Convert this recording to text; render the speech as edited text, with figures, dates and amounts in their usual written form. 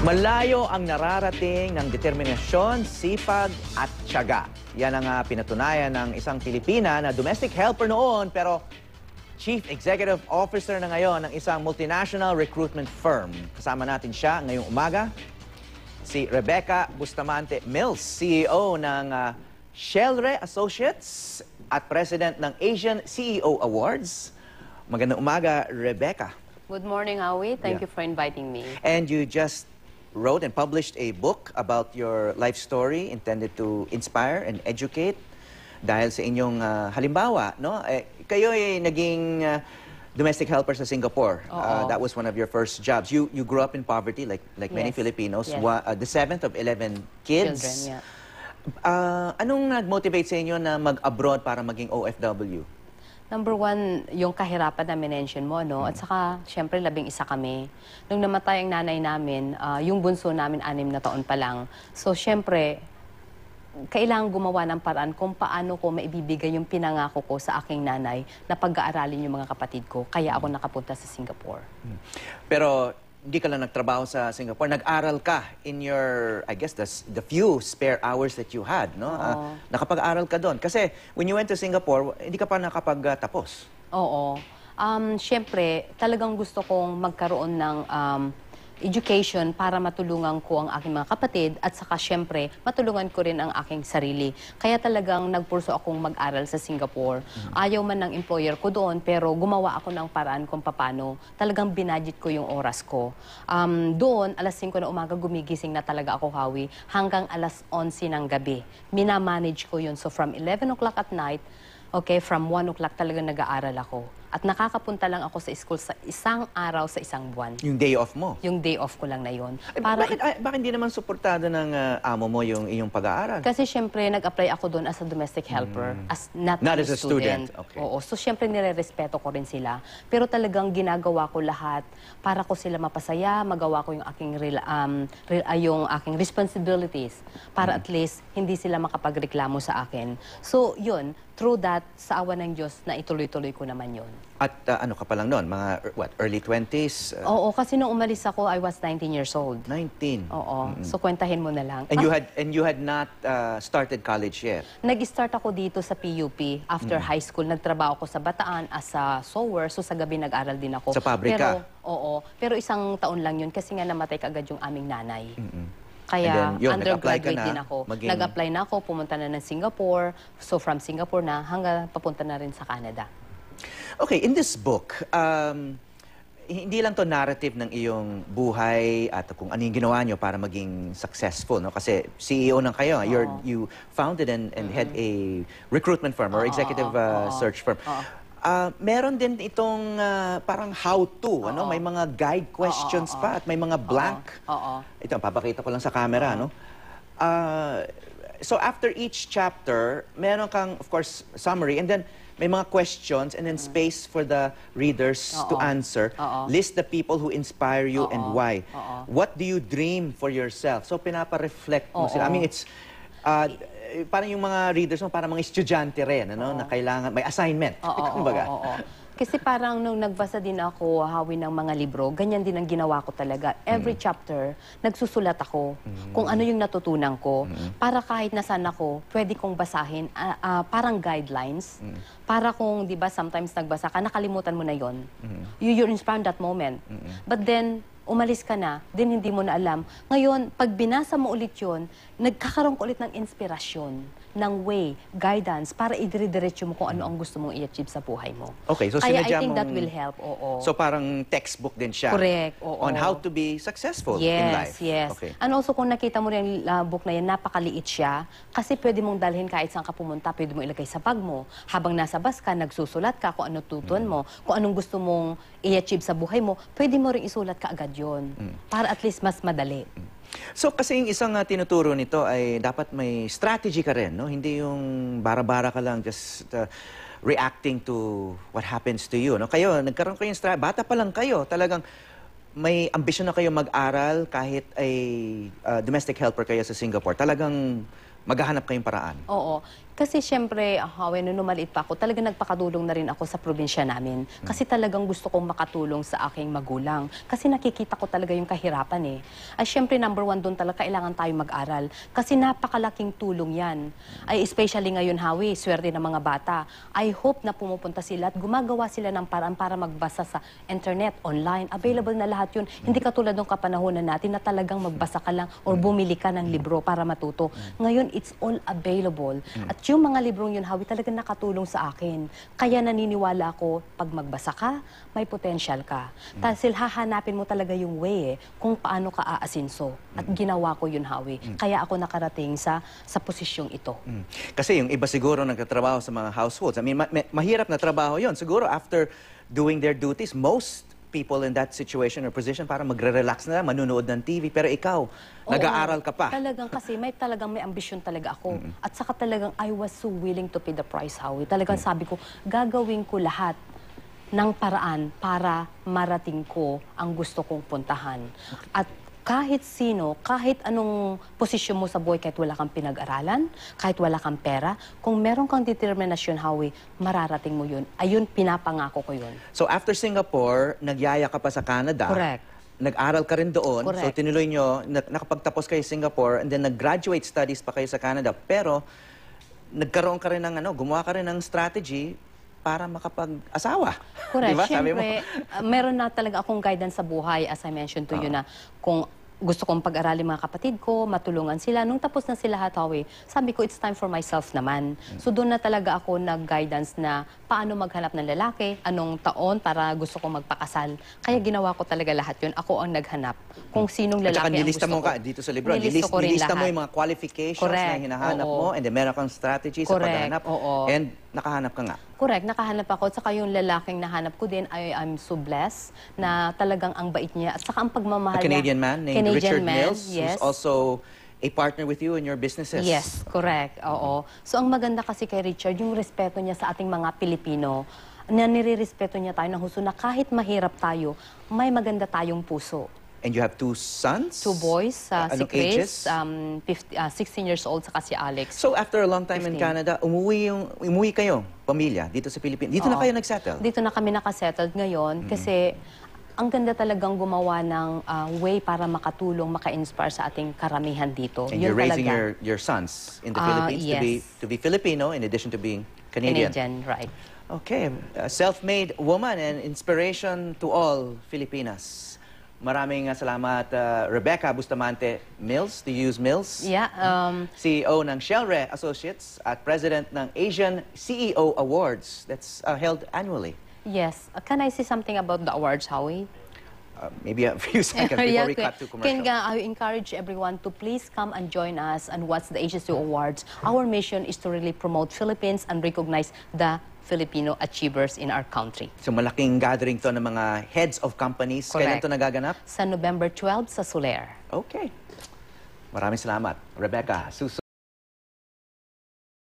Malayo ang nararating ng determinasyon, sipag at tiyaga. Yan ang pinatunayan ng isang Pilipina na domestic helper noon pero Chief Executive Officer na ngayon ng isang multinational recruitment firm. Kasama natin siya ngayong umaga, si Rebecca Bustamante Mills, CEO ng Shellre Associates at President ng Asian CEO Awards. Magandang umaga, Rebecca. Good morning, Howie. Thank you for inviting me. And you just wrote and published a book about your life story intended to inspire and educate dahil sa inyong halimbawa, no? Kayo ay naging domestic helper sa Singapore. That was one of your first jobs. You grew up in poverty like many Filipinos. Yes. The seventh of 11 kids. Children, Anong nag-motivate sa inyo na mag-abroad para maging OFW? Number one, yung kahirapan na minention mo, no? At saka, syempre, 11 kami. Nung namatay ang nanay namin, yung bunso namin 6 na taon pa lang. So, syempre, kailangan gumawa ng paraan kung paano ko maibibigay yung pinangako ko sa aking nanay na pag-aaralin yung mga kapatid ko. Kaya ako nakapunta sa Singapore. Pero hindi ka lang nagtrabaho sa Singapore. Nag-aral ka in your, I guess, the few spare hours that you had, no? Nakapag-aral ka doon. Kasi when you went to Singapore, hindi ka pa nakapagtapos. Oo. Siyempre, talagang gusto kong magkaroon ng education para matulungan ko ang aking mga kapatid at saka siyempre matulungan ko rin ang aking sarili. Kaya talagang nagpurso akong mag-aral sa Singapore. Ayaw man ng employer ko doon pero gumawa ako ng paraan kung paano. Talagang binudget ko yung oras ko. Doon, alas 5 na umaga gumigising na talaga ako, Howie, hanggang alas 11 ng gabi. Minamanage ko yun. So from 11 o'clock at night, okay, from 1 o'clock talagang nag-aaral ako. At nakakapunta lang ako sa school sa isang araw sa isang buwan. Yung day off mo? Yung day off ko lang na yun. Bakit hindi naman suportado ng amo mo yung iyong pag-aaral? Kasi syempre nag-apply ako doon as a domestic helper, not as a student. Okay. Oo, so syempre nire-respeto ko rin sila. Pero talagang ginagawa ko lahat para ko sila mapasaya, magawa ko yung aking responsibilities para at least hindi sila makapagreklamo sa akin. So yun, through that, sa awa ng Diyos, na ituloy-tuloy ko naman yun. At ano ka pa lang noon? Mga, early 20s? Oo, kasi nung umalis ako, I was 19 years old. 19? Oo. So, kwentahin mo na lang. And you had not started college yet? Nag-start ako dito sa PUP. After high school, nagtrabaho ko sa Bataan as a sewer. So, sa gabi nag-aral din ako. Sa pabrika? Pero isang taon lang yun kasi nga namatay kaagad yung aming nanay. Kaya yun, undergraduate din ako. Nag-apply na ako, pumunta na ng Singapore. So, from Singapore na hanggang papunta na rin sa Canada. Okay, in this book, hindi lang to narrative ng iyong buhay at kung ano yung ginawa nyo para maging successful, no? Kasi CEO ng kayo, you founded and had a recruitment firm or executive search firm. Meron din itong parang how-to, ano? May mga guide questions pa at may mga blank. Ito, papakita ko lang sa camera, no? So after each chapter, meron kang, of course, summary and then may mga questions and then space for the readers to answer. List the people who inspire you and why. What do you dream for yourself? So pinapa-reflect mo sila. I mean, it's parang yung mga readers mo, parang mga estudyante rin, ano, na kailangan, may assignment. Kasi parang nung nagbasa din ako, Howie, ng mga libro, ganyan din ang ginawa ko talaga. Every chapter, nagsusulat ako kung ano yung natutunan ko. Para kahit nasan ako, pwede kong basahin, parang guidelines. Para kung, di ba, sometimes nagbasa ka, nakalimutan mo na yon. You're inspired that moment. But then, umalis ka na, din hindi mo na alam. Ngayon, pag binasa mo ulit yun, nagkakaroon ko ulit ng inspirasyon, ng way, guidance, para idire-diretso mo kung ano ang gusto mong i-achieve sa buhay mo. Okay, so Kaya sinadya I think mong... that will help, So parang textbook din siya. Correct, On how to be successful in life. Yes, Okay. And also kung nakita mo rin yung book na yan, napakaliit siya. Kasi pwede mong dalhin kahit saan ka pumunta, pwede mo ilagay sa bag mo. Habang nasa bus ka, nagsusulat ka kung ano tutuan mo, kung anong gusto mong i-achieve sa buhay mo, pwede mo rin isulat ka agad yun. Para at least mas madali. So kasi yung isang tinuturo nito ay dapat may strategy ka rin, no? Hindi yung bara-bara ka lang just reacting to what happens to you, no? Kayo, nagkaroon kayo yung strategy. Bata pa lang kayo, talagang may ambisyon na kayo mag-aral kahit ay domestic helper kayo sa Singapore. Talagang maghahanap kayong paraan. Oo. Kasi syempre, when lumaliit pa ako, talagang nagpakatulong na rin ako sa probinsya namin. Kasi talagang gusto kong makatulong sa aking magulang. Kasi nakikita ko talaga yung kahirapan eh. At syempre, number one doon talaga, kailangan tayo mag-aral. Kasi napakalaking tulong yan. Ay, especially ngayon, Hawi, swerte ng mga bata. I hope na pumupunta sila at gumagawa sila ng paraan para magbasa sa internet, online. Available na lahat yun. Hindi katulad ng kapanahonan natin na talagang magbasa ka lang or bumili ka ng libro para matuto. Ngayon, it's all available. At yung mga librong yun, Hawi, talagang nakatulong sa akin. Kaya naniniwala ako, pag magbasa ka, may potential ka. Dahil hahanapin mo talaga yung way kung paano ka aasinso. At ginawa ko yun, Hawi. Kaya ako nakarating sa posisyong ito. Kasi yung iba siguro nagtatrabaho sa mga households. I mean, mahirap na trabaho yon. Siguro after doing their duties, most people in that situation or position para magre-relax na lang, manunood ng TV. Pero ikaw, nag-aaral ka pa. Talagang kasi talagang may ambisyon talaga ako. At saka talagang I was so willing to pay the price, Howie. Talagang sabi ko, gagawin ko lahat ng paraan para marating ko ang gusto kong puntahan. At kahit sino, kahit anong posisyon mo sa buhay, kahit wala kang pinag-aralan, kahit wala kang pera, kung meron kang determinasyon, Howie, mararating mo yun. Ayun, pinapangako ko yun. So after Singapore, nagyaya ka pa sa Canada. Correct. Nag-aral ka rin doon. Correct. So tinuloy nyo, nakapagtapos kayo sa Singapore, and then nag-graduate studies pa kayo sa Canada. Pero nagkaroon ka rin ng gumawa ka rin ng strategy para makapag-asawa. Correct. Diba? Sabi mo? Siyempre, meron na talaga akong guidance sa buhay, as I mentioned to you, na kung gusto kong pag-aralin mga kapatid ko, matulungan sila. Nung tapos na sila, Hatawi, sabi ko, it's time for myself naman. So doon na talaga ako nag-guidance na paano maghanap ng lalaki, anong taon para gusto kong magpakasal. Kaya ginawa ko talaga lahat yun. Ako ang naghanap kung sinong lalaki ang gusto ko. Mo ka dito sa libro. Nilista mo yung mga qualifications Correct. na hinahanap mo, and then meron kang strategy sa Correct. paghahanap. Oo. And nakahanap ka nga. Correct, nakahanap ako. At saka yung lalaking nahanap ko din, I'm so blessed na talagang ang bait niya. At saka ang pagmamahal A Canadian man named Richard Mills, yes. who's also a partner with you in your businesses. Yes, correct. Oo. So ang maganda kasi kay Richard, yung respeto niya sa ating mga Pilipino, na nire-respeto niya tayo ng husto na kahit mahirap tayo, may maganda tayong puso. And you have 2 sons? 2 boys, si Anong Chris, ages? 16 years old, saka si Alex. So after a long time in 15. Canada, umuwi kayo, pamilya, dito sa Pilipinas. Dito na Oo. kayo nagsettle? Dito na kami nakasettled ngayon kasi ang ganda talagang gumawa ng way para makatulong, maka-inspire sa ating karamihan dito. And Yun you're raising talaga. your sons in the Philippines yes. to be Filipino in addition to being Canadian. Right. Okay, a self-made woman and inspiration to all Filipinas. Maraming salamat, Rebecca Bustamante Mills, to use Mills. Yeah. CEO ng Shellre Associates at President ng Asian CEO Awards that's held annually. Yes. Can I say something about the awards, Howie? Maybe a few seconds before we cut to commercial. I encourage everyone to please come and join us and watch the Asian CEO Awards. Our mission is to really promote Philippines and recognize the Filipino achievers in our country. So malaking gathering to ng mga heads of companies. Kailan Correct. to nagaganap? Sa November 12 sa Soler. Okay. Maraming salamat, Rebecca.